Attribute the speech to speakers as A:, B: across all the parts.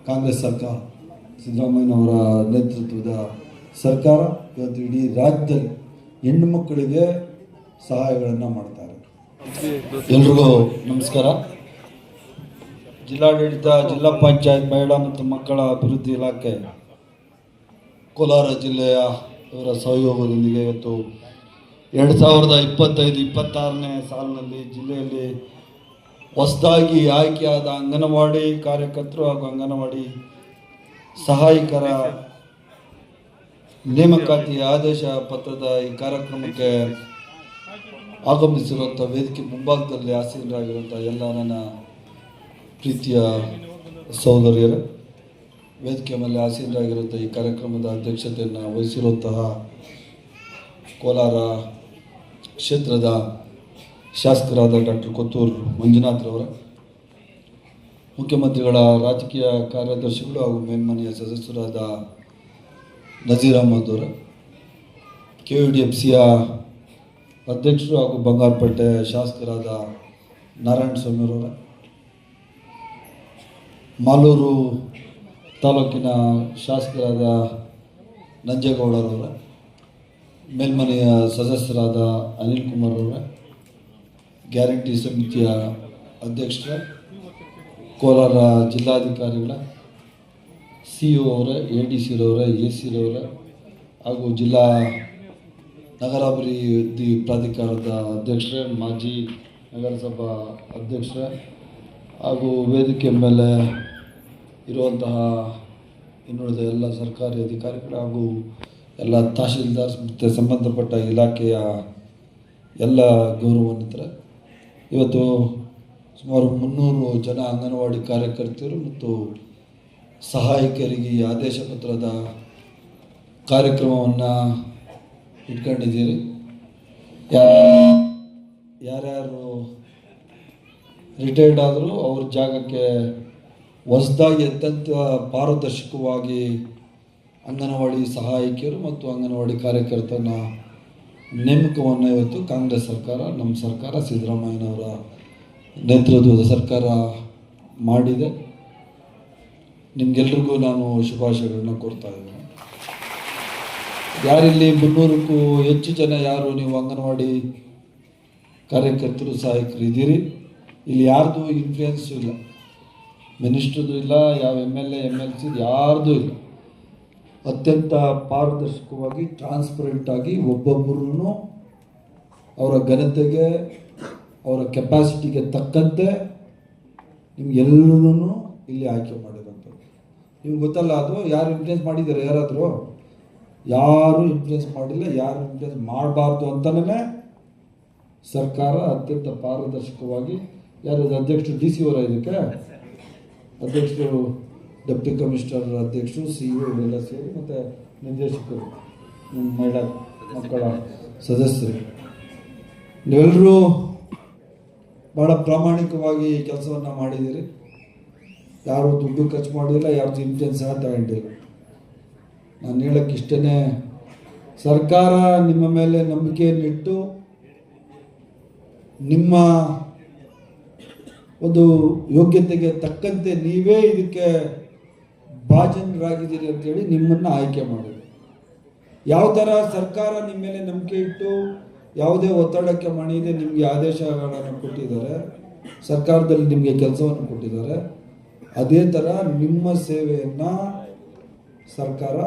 A: ಕಾಂಗ್ರೆಸ್ ಸರ್ಕಾರ, ಸಿದ್ದರಾಮಯ್ಯನವರ ನೇತೃತ್ವದ ಸರ್ಕಾರ ಇವತ್ತು ಇಡೀ ರಾಜ್ಯದಲ್ಲಿ ಹೆಣ್ಣು ಮಕ್ಕಳಿಗೆ ಸಹಾಯಗಳನ್ನು ಮಾಡ್ತಾರೆ. ಎಲ್ರಿಗೂ ನಮಸ್ಕಾರ. ಜಿಲ್ಲಾಡಳಿತ, ಜಿಲ್ಲಾ ಪಂಚಾಯತ್ ಮಹಿಳಾ ಮತ್ತು ಮಕ್ಕಳ ಅಭಿವೃದ್ಧಿ ಇಲಾಖೆ ಕೋಲಾರ ಜಿಲ್ಲೆಯ ಇವರ ಸಹಯೋಗದೊಂದಿಗೆ ಇವತ್ತು 2025-26ನೇ ಸಾಲಿನಲ್ಲಿ ಜಿಲ್ಲೆಯಲ್ಲಿ ಹೊಸದಾಗಿ ಆಯ್ಕೆಯಾದ ಅಂಗನವಾಡಿ ಕಾರ್ಯಕರ್ತರು ಹಾಗೂ ಅಂಗನವಾಡಿ ಸಹಾಯಕರ ನೇಮಕಾತಿ ಆದೇಶ ಪತ್ರದ ಈ ಕಾರ್ಯಕ್ರಮಕ್ಕೆ ಆಗಮಿಸಿರುವಂಥ ವೇದಿಕೆ ಮುಂಭಾಗದಲ್ಲಿ ಆಸೀನರಾಗಿರುವಂಥ ಎಲ್ಲ ನನ್ನ ಪ್ರೀತಿಯ ಸಹೋದರಿಯರೇ, ವೇದಿಕೆ ಮೇಲೆ ಆಸೀನರಾಗಿರುವಂಥ ಈ ಕಾರ್ಯಕ್ರಮದ ಅಧ್ಯಕ್ಷತೆಯನ್ನು ವಹಿಸಿರುವಂತಹ ಕೋಲಾರ ಕ್ಷೇತ್ರದ ಶಾಸಕರಾದ ಡಾಕ್ಟರ್ ಕೊತ್ತೂರು ಮಂಜುನಾಥ್ರವರ, ಮುಖ್ಯಮಂತ್ರಿಗಳ ರಾಜಕೀಯ ಕಾರ್ಯದರ್ಶಿಗಳು ಹಾಗೂ ಮೇಲ್ಮನೆಯ ಸದಸ್ಯರಾದ ನಜೀರ್ ಅಹಮದ್ ಅವರ, KUDFCಯ ಅಧ್ಯಕ್ಷರು ಹಾಗೂ ಬಂಗಾರಪೇಟೆ ಶಾಸಕರಾದ ನಾರಾಯಣ ಸ್ವಾಮಿಯವರ, ಮಾಲೂರು ತಾಲೂಕಿನ ಶಾಸಕರಾದ ನಂಜೇಗೌಡರವರ, ಮೇಲ್ಮನೆಯ ಸದಸ್ಯರಾದ ಅನಿಲ್ ಕುಮಾರ್ ಅವರ, ಗ್ಯಾರಂಟಿ ಸಮಿತಿಯ ಅಧ್ಯಕ್ಷರ, ಕೋಲಾರ ಜಿಲ್ಲಾಧಿಕಾರಿಗಳ, CO ಅವರ, ADC ರವರ, AC ರವರ ಹಾಗೂ ಜಿಲ್ಲಾ ನಗರಾಭಿವೃದ್ಧಿ ಪ್ರಾಧಿಕಾರದ ಅಧ್ಯಕ್ಷರೇ, ಮಾಜಿ ನಗರಸಭಾ ಅಧ್ಯಕ್ಷರೇ ಹಾಗೂ ವೇದಿಕೆ ಮೇಲೆ ಇರುವಂತಹ ಇನ್ನುಳಿದ ಎಲ್ಲ ಸರ್ಕಾರಿ ಅಧಿಕಾರಿಗಳು ಹಾಗೂ ಎಲ್ಲ ತಹಶೀಲ್ದಾರ್ ಮತ್ತು ಸಂಬಂಧಪಟ್ಟ ಇಲಾಖೆಯ ಎಲ್ಲ ಗೌರವಾನ್ವಿತರೆ, ಇವತ್ತು ಸುಮಾರು 300 ಜನ ಅಂಗನವಾಡಿ ಕಾರ್ಯಕರ್ತರು ಮತ್ತು ಸಹಾಯಕರಿಗೆ ಈ ಆದೇಶ ಪತ್ರದ ಕಾರ್ಯಕ್ರಮವನ್ನು ಇಟ್ಕೊಂಡಿದ್ದೀರಿ. ಯಾರ್ಯಾರು ರಿಟೈರ್ಡ್ ಆದರೂ ಅವ್ರ ಜಾಗಕ್ಕೆ ಹೊಸದಾಗಿ ಅತ್ಯಂತ ಪಾರದರ್ಶಕವಾಗಿ ಅಂಗನವಾಡಿ ಸಹಾಯಕಿಯರು ಮತ್ತು ಅಂಗನವಾಡಿ ಕಾರ್ಯಕರ್ತನ ನೇಮಕವನ್ನು ಇವತ್ತು ಕಾಂಗ್ರೆಸ್ ಸರ್ಕಾರ, ನಮ್ಮ ಸರ್ಕಾರ, ಸಿದ್ದರಾಮಯ್ಯನವರ ನೇತೃತ್ವದ ಸರ್ಕಾರ ಮಾಡಿದೆ. ನಿಮಗೆಲ್ರಿಗೂ ನಾನು ಶುಭಾಶಯಗಳನ್ನ ಕೋರ್ತಾ ಇದ್ದೇನೆ. ಯಾರಿಲ್ಲಿ 300ಕ್ಕೂ ಹೆಚ್ಚು ಜನ ಯಾರು ನೀವು ಅಂಗನವಾಡಿ ಕಾರ್ಯಕರ್ತರು ಸಹಾಯಕರು ಇದ್ದೀರಿ, ಇಲ್ಲಿ ಯಾರ್ದು ಇನ್ಫ್ಲೂಯೆನ್ಸು ಇಲ್ಲ, ಮಿನಿಸ್ಟ್ರದ್ದು ಇಲ್ಲ, ಯಾವ MLA MLC ಯಾರ್ದು ಇಲ್ಲ. ಅತ್ಯಂತ ಪಾರದರ್ಶಕವಾಗಿ ಟ್ರಾನ್ಸ್ಪರೆಂಟಾಗಿ ಒಬ್ಬೊಬ್ಬರೂ ಅವರ ಘನತೆಗೆ, ಅವರ ಕೆಪಾಸಿಟಿಗೆ ತಕ್ಕಂತೆ ನಿಮ್ಗೆಲ್ಲರೂ ಇಲ್ಲಿ ಆಯ್ಕೆ ಮಾಡಿರೋಂಥದ್ದು. ನಿಮ್ಗೆ ಗೊತ್ತಲ್ಲ, ಅದು ಯಾರು ಇನ್ಫ್ಲೂಯೆನ್ಸ್ ಮಾಡಿದ್ದಾರೆ? ಯಾರು ಇನ್ಫ್ಲೂಯೆನ್ಸ್ ಮಾಡಿಲ್ಲ, ಯಾರು ಇನ್ಫ್ಲೂಯೆನ್ಸ್ ಮಾಡಬಾರ್ದು ಅಂತಲೇ ಸರ್ಕಾರ ಅತ್ಯಂತ ಪಾರದರ್ಶಕವಾಗಿ, ಯಾರು ಅಧ್ಯಕ್ಷರು DC ಅವರ, ಇದಕ್ಕೆ ಅಧ್ಯಕ್ಷರು, ಡೆಪ್ಟಿ ಕಮಿಷನರ್ ಅಧ್ಯಕ್ಷರು, CO ಇವರೆಲ್ಲ ಸೇರಿ ಮತ್ತು ನಿರ್ದೇಶಕರು, ಮಹಿಳಾ ಮಕ್ಕಳ ಸದಸ್ಯರು, ನೀವೆಲ್ಲರೂ ಭಾಳ ಪ್ರಾಮಾಣಿಕವಾಗಿ ಕೆಲಸವನ್ನು ಮಾಡಿದ್ದೀರಿ. ಯಾರು ದುಡ್ಡು ಖರ್ಚು ಮಾಡಿಲ್ಲ, ಯಾರ್ದು ಇನ್ಫ್ಲೂಯೆನ್ಸ್ ತಗೊಂಡಿಲ್ಲ. ನಾನು ಹೇಳೋಕ್ಕೆ ಇಷ್ಟೇ, ಸರ್ಕಾರ ನಿಮ್ಮ ಮೇಲೆ ನಂಬಿಕೆಯನ್ನಿಟ್ಟು ನಿಮ್ಮ ಒಂದು ಯೋಗ್ಯತೆಗೆ ತಕ್ಕಂತೆ ನೀವೇ ಇದಕ್ಕೆ ಭಾಜನರಾಗಿದ್ದೀರಿ ಅಂತೇಳಿ ನಿಮ್ಮನ್ನು ಆಯ್ಕೆ ಮಾಡಿದೆ. ಯಾವ ಥರ ಸರ್ಕಾರ ನಿಮ್ಮ ಮೇಲೆ ನಂಬಿಕೆ ಇಟ್ಟು ಯಾವುದೇ ಒತ್ತಡಕ್ಕೆ ಮಣಿಯದೆ ನಿಮಗೆ ಆದೇಶಗಳನ್ನು ಕೊಟ್ಟಿದ್ದಾರೆ, ಸರ್ಕಾರದಲ್ಲಿ ನಿಮಗೆ ಕೆಲಸವನ್ನು ಕೊಟ್ಟಿದ್ದಾರೆ, ಅದೇ ಥರ ನಿಮ್ಮ ಸೇವೆಯನ್ನು ಸರ್ಕಾರ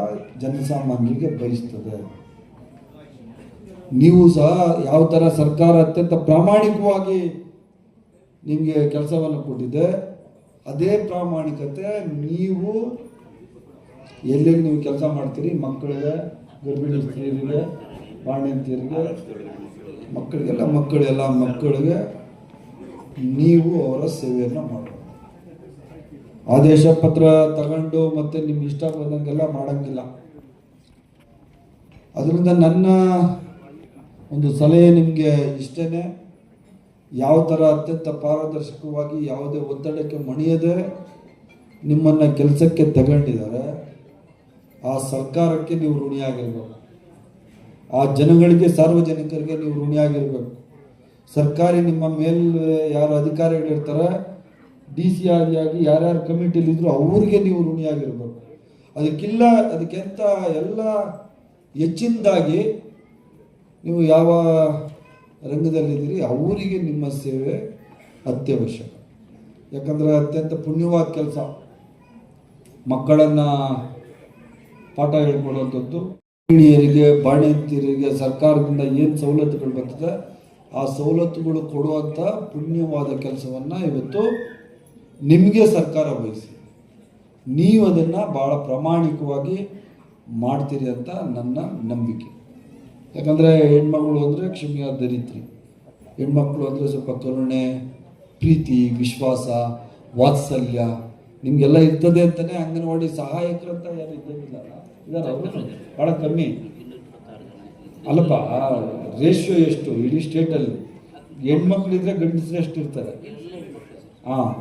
A: ಜನಸಾಮಾನ್ಯರಿಗೆ ಬಯಸ್ತದೆ. ನೀವು ಸಹ ಯಾವ ಥರ ಸರ್ಕಾರ ಅತ್ಯಂತ ಪ್ರಾಮಾಣಿಕವಾಗಿ ನಿಮಗೆ ಕೆಲಸವನ್ನು ಕೊಟ್ಟಿದೆ, ಅದೇ ಪ್ರಾಮಾಣಿಕತೆ ನೀವು ಎಲ್ಲೆಲ್ಲಿ ನೀವು ಕೆಲಸ ಮಾಡ್ತೀರಿ, ಮಕ್ಕಳಿಗೆ, ಗರ್ಭಿಣಿ ಸ್ತ್ರೀಯರಿಗೆ, ಬಾಣಂತಿಯರಿಗೆ, ಮಕ್ಕಳಿಗೆ ನೀವು ಅವರ ಸೇವೆಯನ್ನು ಮಾಡಬೇಕು. ಆದೇಶ ಪತ್ರ ತಗೊಂಡು ಮತ್ತೆ ನಿಮ್ಗೆ ಇಷ್ಟ ಬಂದಂಗೆಲ್ಲ ಮಾಡೋಂಗಿಲ್ಲ. ಅದರಿಂದ ನನ್ನ ಒಂದು ಸಲಹೆ ನಿಮಗೆ ಇಷ್ಟೇ, ಯಾವ ಥರ ಅತ್ಯಂತ ಪಾರದರ್ಶಕವಾಗಿ ಯಾವುದೇ ಒತ್ತಡಕ್ಕೆ ಮಣಿಯದೆ ನಿಮ್ಮನ್ನು ಕೆಲಸಕ್ಕೆ ತಗೊಂಡಿದ್ದಾರೆ, ಆ ಸರ್ಕಾರಕ್ಕೆ ನೀವು ಋಣಿಯಾಗಿರ್ಬೇಕು. ಆ ಜನಗಳಿಗೆ, ಸಾರ್ವಜನಿಕರಿಗೆ ನೀವು ಋಣಿಯಾಗಿರಬೇಕು. ಸರ್ಕಾರಿ ನಿಮ್ಮ ಮೇಲೆ ಯಾರು ಅಧಿಕಾರಿಗಳಿರ್ತಾರೆ, DC ಆದಿಯಾಗಿ ಯಾರ್ಯಾರು ಕಮಿಟಿಲಿದ್ರು ಅವ್ರಿಗೆ ನೀವು ಋಣಿಯಾಗಿರ್ಬೇಕು. ಅದಕ್ಕಿಂತ ಎಲ್ಲ ಹೆಚ್ಚಿನದಾಗಿ ನೀವು ಯಾವ ರಂಗದಲ್ಲಿದ್ದೀರಿ ಅವರಿಗೆ ನಿಮ್ಮ ಸೇವೆ ಅತ್ಯವಶ್ಯಕ. ಯಾಕಂದರೆ ಅತ್ಯಂತ ಪುಣ್ಯವಾದ ಕೆಲಸ ಮಕ್ಕಳನ್ನು ಪಾಠ ಹೇಳ್ಕೊಡುವಂಥದ್ದು. ಗೃಹಿಣಿಯರಿಗೆ, ಬಾಣಂತಿಯರಿಗೆ ಸರ್ಕಾರದಿಂದ ಏನು ಸವಲತ್ತುಗಳು ಬರ್ತದೆ ಆ ಸವಲತ್ತುಗಳು ಕೊಡುವಂಥ ಪುಣ್ಯವಾದ ಕೆಲಸವನ್ನು ಇವತ್ತು ನಿಮಗೆ ಸರ್ಕಾರ ವಹಿಸಿ ನೀವು ಅದನ್ನು ಭಾಳ ಪ್ರಾಮಾಣಿಕವಾಗಿ ಮಾಡ್ತೀರಿ ಅಂತ ನನ್ನ ನಂಬಿಕೆ. ಯಾಕಂದರೆ ಹೆಣ್ಮಗಳು ಅಂದರೆ ಕ್ಷಮೆಯ ದರಿದ್ರಿ, ಹೆಣ್ಮಕ್ಳು ಅಂದರೆ ಸ್ವಲ್ಪ ಕರುಣೆ, ಪ್ರೀತಿ, ವಿಶ್ವಾಸ, ವಾತ್ಸಲ್ಯ ನಿಮಗೆಲ್ಲ ಇರ್ತದೆ ಅಂತಲೇ ಅಂಗನವಾಡಿ ಸಹಾಯಕರಂತ ಯಾರು ಇದ್ದಿಲ್ಲ, ಇದ್ದಾರೆ ಅವರು ಭಾಳ ಕಮ್ಮಿ ಅಲ್ಲಪ್ಪ. ರೇಷಿಯೋ ಎಷ್ಟು ಇಡೀ ಸ್ಟೇಟಲ್ಲಿ ಹೆಣ್ಮಕ್ಳಿದ್ರೆ ಗಂಡಸರು ಎಷ್ಟು ಇರ್ತಾರೆ? ಹಾಂ,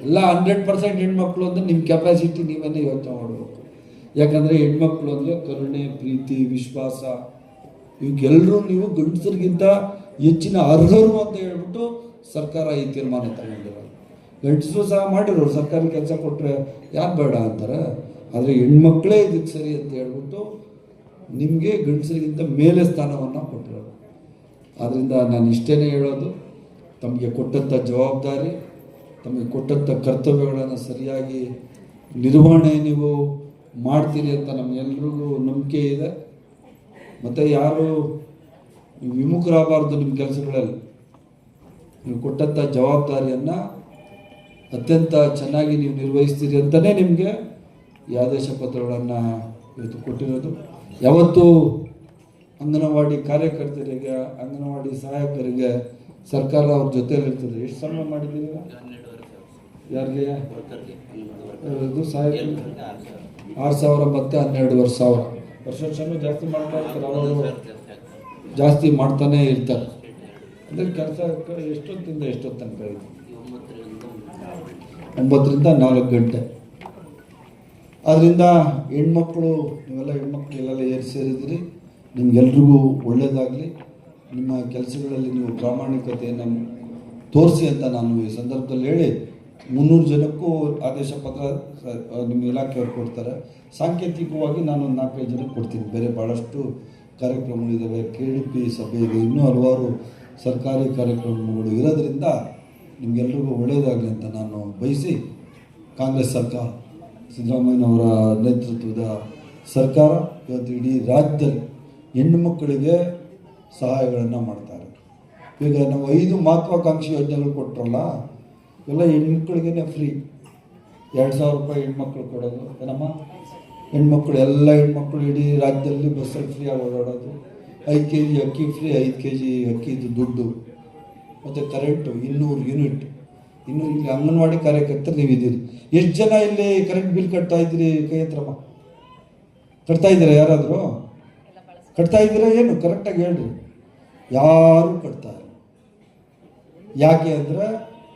A: ಎಲ್ಲ 100% ಹೆಣ್ಮಕ್ಳು ಅಂದರೆ ನಿಮ್ಮ ಕೆಪಾಸಿಟಿ ನೀವನ್ನೇ ಯೋಚನೆ ಮಾಡಬೇಕು. ಯಾಕಂದರೆ ಹೆಣ್ಮಕ್ಳು ಅಂದರೆ ಕರುಣೆ, ಪ್ರೀತಿ, ವಿಶ್ವಾಸ ಇವಾಗೆಲ್ಲರೂ ನೀವು ಗಂಡಸರಿಗಿಂತ ಹೆಚ್ಚಿನ ಅರ್ಹರು ಅಂತ ಹೇಳ್ಬಿಟ್ಟು ಸರ್ಕಾರ ಈ ತೀರ್ಮಾನ ತಗೊಂಡಿರೋದು. ಗಂಡಸರು ಸಹ ಮಾಡಿರೋರು, ಸರ್ಕಾರಿ ಕೆಲಸ ಕೊಟ್ಟರೆ ಯಾರು ಬೇಡ ಅಂತಾರೆ. ಆದರೆ ಹೆಣ್ಮಕ್ಳೇ ಇದಕ್ಕೆ ಸರಿ ಅಂತ ಹೇಳ್ಬಿಟ್ಟು ನಿಮಗೆ ಗಂಡಸರಿಗಿಂತ ಮೇಲೆ ಸ್ಥಾನವನ್ನು ಕೊಟ್ಟಿರೋದು. ಆದ್ದರಿಂದ ನಾನು ಇಷ್ಟೇ ಹೇಳೋದು, ತಮಗೆ ಕೊಟ್ಟಂಥ ಜವಾಬ್ದಾರಿ, ತಮಗೆ ಕೊಟ್ಟಂಥ ಕರ್ತವ್ಯಗಳನ್ನು ಸರಿಯಾಗಿ ನಿರ್ವಹಣೆ ನೀವು ಮಾಡ್ತೀರಿ ಅಂತ ನಮಗೆಲ್ರಿಗೂ ನಂಬಿಕೆ ಇದೆ. ಮತ್ತು ಯಾರು ವಿಮುಖರಾಗಬಾರ್ದು ನಿಮ್ಮ ಕೆಲಸಗಳಲ್ಲಿ. ನೀವು ಕೊಟ್ಟಂಥ ಜವಾಬ್ದಾರಿಯನ್ನು ಅತ್ಯಂತ ಚೆನ್ನಾಗಿ ನೀವು ನಿರ್ವಹಿಸ್ತೀರಿ ಅಂತಲೇ ನಿಮಗೆ ಈ ಆದೇಶ ಪತ್ರಗಳನ್ನು ಇವತ್ತು ಕೊಟ್ಟಿರೋದು. ಯಾವತ್ತೂ ಅಂಗನವಾಡಿ ಕಾರ್ಯಕರ್ತರಿಗೆ, ಅಂಗನವಾಡಿ ಸಹಾಯಕರಿಗೆ ಸರ್ಕಾರ ಅವ್ರ ಜೊತೆಯಲ್ಲಿರ್ತದೆ. ಎಷ್ಟು ಸಂಬಳ ಮಾಡಿದ್ದೀವಿ ಯಾರಿಗೆ? ಇದು ಸಹಾಯಕರಿಗೆ 6,000 ಮತ್ತು 12,500 ವರ್ಷನೂ ಜಾಸ್ತಿ ಮಾಡ್ತಾ ಇರ್ತಾರೆ. ಅವರು ಜಾಸ್ತಿ ಮಾಡ್ತಾನೇ ಇರ್ತಾರೆ. ಅಂದರೆ ಕೆಲಸ ಎಷ್ಟೊತ್ತಿಂದ ಎಷ್ಟೊತ್ತು ತನಕ ಇದೆ? 9 ರಿಂದ 4 ಗಂಟೆ. ಆದ್ದರಿಂದ ಹೆಣ್ಮಕ್ಳು, ನೀವೆಲ್ಲ ಹೆಣ್ಮಕ್ಳು ಎಲ್ಲೆಲ್ಲ ಏರಿ ಸೇರಿದಿರಿ, ನಿಮ್ಗೆಲ್ರಿಗೂ ಒಳ್ಳೆಯದಾಗಲಿ. ನಿಮ್ಮ ಕೆಲಸಗಳಲ್ಲಿ ನೀವು ಪ್ರಾಮಾಣಿಕತೆಯನ್ನು ತೋರಿಸಿ ಅಂತ ನಾನು ಈ ಸಂದರ್ಭದಲ್ಲಿ ಹೇಳಿ, 300 ಜನಕ್ಕೂ ಆದೇಶ ಪತ್ರ ನಿಮ್ಮ ಇಲಾಖೆಯವ್ರು ಕೊಡ್ತಾರೆ. ಸಾಂಕೇತಿಕವಾಗಿ ನಾನು ಒಂದು 4-5 ಜನಕ್ಕೆ ಕೊಡ್ತೀನಿ. ಬೇರೆ ಭಾಳಷ್ಟು ಕಾರ್ಯಕ್ರಮಗಳಿದ್ದಾವೆ, KDP ಸಭೆ ಇದೆ, ಇನ್ನೂ ಹಲವಾರು ಸರ್ಕಾರಿ ಕಾರ್ಯಕ್ರಮಗಳು ಇರೋದರಿಂದ ನಿಮಗೆಲ್ರಿಗೂ ಒಳ್ಳೆಯದಾಗಲಿ ಅಂತ ನಾನು ಬಯಸಿ, ಕಾಂಗ್ರೆಸ್ ಸರ್ಕಾರ, ಸಿದ್ದರಾಮಯ್ಯನವರ ನೇತೃತ್ವದ ಸರ್ಕಾರ ಇವತ್ತು ಇಡೀ ರಾಜ್ಯದಲ್ಲಿ ಹೆಣ್ಣು ಮಕ್ಕಳಿಗೆ ಸಹಾಯಗಳನ್ನು ಮಾಡ್ತಾರೆ. ಈಗ ನಾವು 5 ಮಹತ್ವಾಕಾಂಕ್ಷಿ ಯೋಜನೆಗಳು ಕೊಟ್ಟರಲ್ಲ, ಇವೆಲ್ಲ ಹೆಣ್ಮಕ್ಳಿಗೇ ಫ್ರೀ. 2,000 ರೂಪಾಯಿ ಹೆಣ್ಮಕ್ಳು ಕೊಡೋದು. ಏನಮ್ಮ, ಹೆಣ್ಮಕ್ಳು ಎಲ್ಲ ಹೆಣ್ಮಕ್ಳು ಇಡೀ ರಾಜ್ಯದಲ್ಲಿ ಬಸ್ಸಲ್ಲಿ ಫ್ರೀಯಾಗಿ ಓಡಾಡೋದು. 5 kg ಅಕ್ಕಿ ಫ್ರೀ, 5 kg ಅಕ್ಕಿದು ದುಡ್ಡು, ಮತ್ತು ಕರೆಂಟು 200 ಯೂನಿಟ್. ಇನ್ನು ಇಲ್ಲಿ ಅಂಗನವಾಡಿ ಕಾರ್ಯಕರ್ತರು ನೀವಿದ್ದೀರಿ. ಎಷ್ಟು ಜನ ಇಲ್ಲಿ ಕರೆಂಟ್ ಬಿಲ್ ಕಟ್ತಾ ಇದ್ದೀರಿ? ಕೈ ಹತ್ರಮ್ಮ, ಕಟ್ತಾ ಇದ್ದೀರಾ? ಯಾರಾದರೂ ಕಟ್ತಾ ಇದ್ದೀರಾ? ಏನು ಕರೆಕ್ಟಾಗಿ ಹೇಳ್ರಿ. ಯಾರೂ ಕಟ್ತಾ ಇಲ್ಲ. ಯಾಕೆ ಅಂದರೆ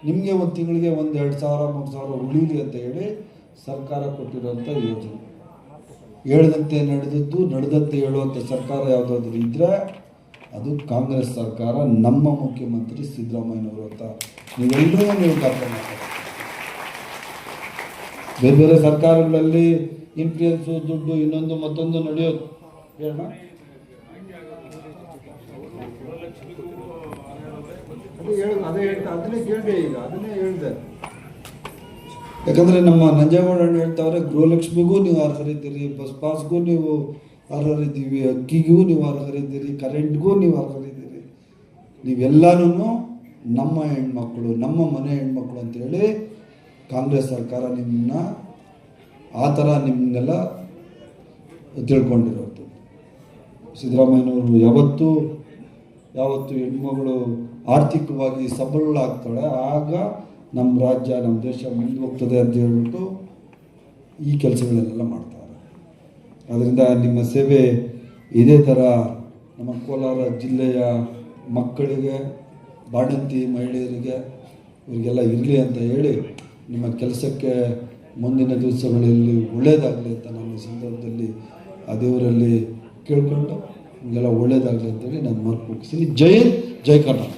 A: ನಿಮಗೆ ಒಂದು ತಿಂಗಳಿಗೆ 2,000-3,000 ಉಳಿಲಿ ಅಂತ ಹೇಳಿ ಸರ್ಕಾರ ಕೊಟ್ಟಿರುವಂಥ ಯೋಜನೆ. ಹೇಳ್ದಂತೆ ನಡೆದಂತೆ ಹೇಳುವಂಥ ಸರ್ಕಾರ ಯಾವುದಾದ್ರೂ ಇದ್ದರೆ ಅದು ಕಾಂಗ್ರೆಸ್ ಸರ್ಕಾರ, ನಮ್ಮ ಮುಖ್ಯಮಂತ್ರಿ ಸಿದ್ದರಾಮಯ್ಯನವರು ಅಂತ ನೀವೆಲ್ಲರೂ ನೀವು ಕರ್ಕೊಂಡು ಮಾಡ್ತಾರೆ. ಬೇರೆ ಬೇರೆ ಸರ್ಕಾರಗಳಲ್ಲಿ ಇನ್ಫ್ಲೂಯೆನ್ಸು, ದುಡ್ಡು, ಇನ್ನೊಂದು ಮತ್ತೊಂದು ನಡೆಯೋದು. ಹೇಳೋಣ, ಅದನ್ನೇ ಕೇಳಿದೆ, ಈಗ ಅದನ್ನೇ ಹೇಳಿದೆ. ಯಾಕಂದರೆ ನಮ್ಮ ನಂಜೇಗೌಡ ಹೇಳ್ತಾವ್ರೆ, ಗೃಹಲಕ್ಷ್ಮಿಗೂ ನೀವು ಅರ್ಹರಿದ್ದೀರಿ, ಬಸ್ ಪಾಸ್ಗೂ ನೀವು ಅರ್ಹರಿದ್ದೀವಿ, ಅಕ್ಕಿಗೂ ನೀವು ಅರ್ಹರಿದ್ದೀರಿ, ಕರೆಂಟ್ಗೂ ನೀವು ಅರ್ಹರಿದ್ದೀರಿ. ನೀವೆಲ್ಲನೂ ನಮ್ಮ ಹೆಣ್ಮಕ್ಳು, ನಮ್ಮ ಮನೆ ಹೆಣ್ಮಕ್ಳು ಅಂತೇಳಿ ಕಾಂಗ್ರೆಸ್ ಸರ್ಕಾರ ನಿಮ್ಮನ್ನ ಆ ಥರ ನಿಮ್ಮನ್ನೆಲ್ಲ ತಿಳ್ಕೊಂಡಿರೋದು. ಸಿದ್ದರಾಮಯ್ಯನವರು ಯಾವತ್ತು ಹೆಣ್ಮಗಳು ಆರ್ಥಿಕವಾಗಿ ಸಬಲಳಾಗ್ತಾಳೆ, ಆಗ ನಮ್ಮ ರಾಜ್ಯ, ನಮ್ಮ ದೇಶ ಮುಂದೆ ಹೋಗ್ತದೆ ಅಂತ ಹೇಳ್ಬಿಟ್ಟು ಈ ಕೆಲಸಗಳನ್ನೆಲ್ಲ ಮಾಡ್ತಾರೆ. ಅದರಿಂದ ನಿಮ್ಮ ಸೇವೆ ಇದೇ ಥರ ನಮ್ಮ ಕೋಲಾರ ಜಿಲ್ಲೆಯ ಮಕ್ಕಳಿಗೆ, ಬಾಣಂತಿ ಮಹಿಳೆಯರಿಗೆ, ಇವರಿಗೆಲ್ಲ ಇರಲಿ ಅಂತ ಹೇಳಿ ನಿಮ್ಮ ಕೆಲಸಕ್ಕೆ ಮುಂದಿನ ದಿವಸಗಳಲ್ಲಿ ಒಳ್ಳೆಯದಾಗಲಿ ಅಂತ ನಾನು ಈ ಸಂದರ್ಭದಲ್ಲಿ ಆ ದೇವರಲ್ಲಿ ಕೇಳ್ಕೊಂಡು ನಿಮಗೆಲ್ಲ ಒಳ್ಳೆಯದಾಗಲಿ ಅಂತೇಳಿ ನಾನು ಮಾತು ಮುಗಿಸ್ತೀನಿ. ಜೈ ಹಿಂದ್, ಜೈ ಕರ್ನಾಟಕ.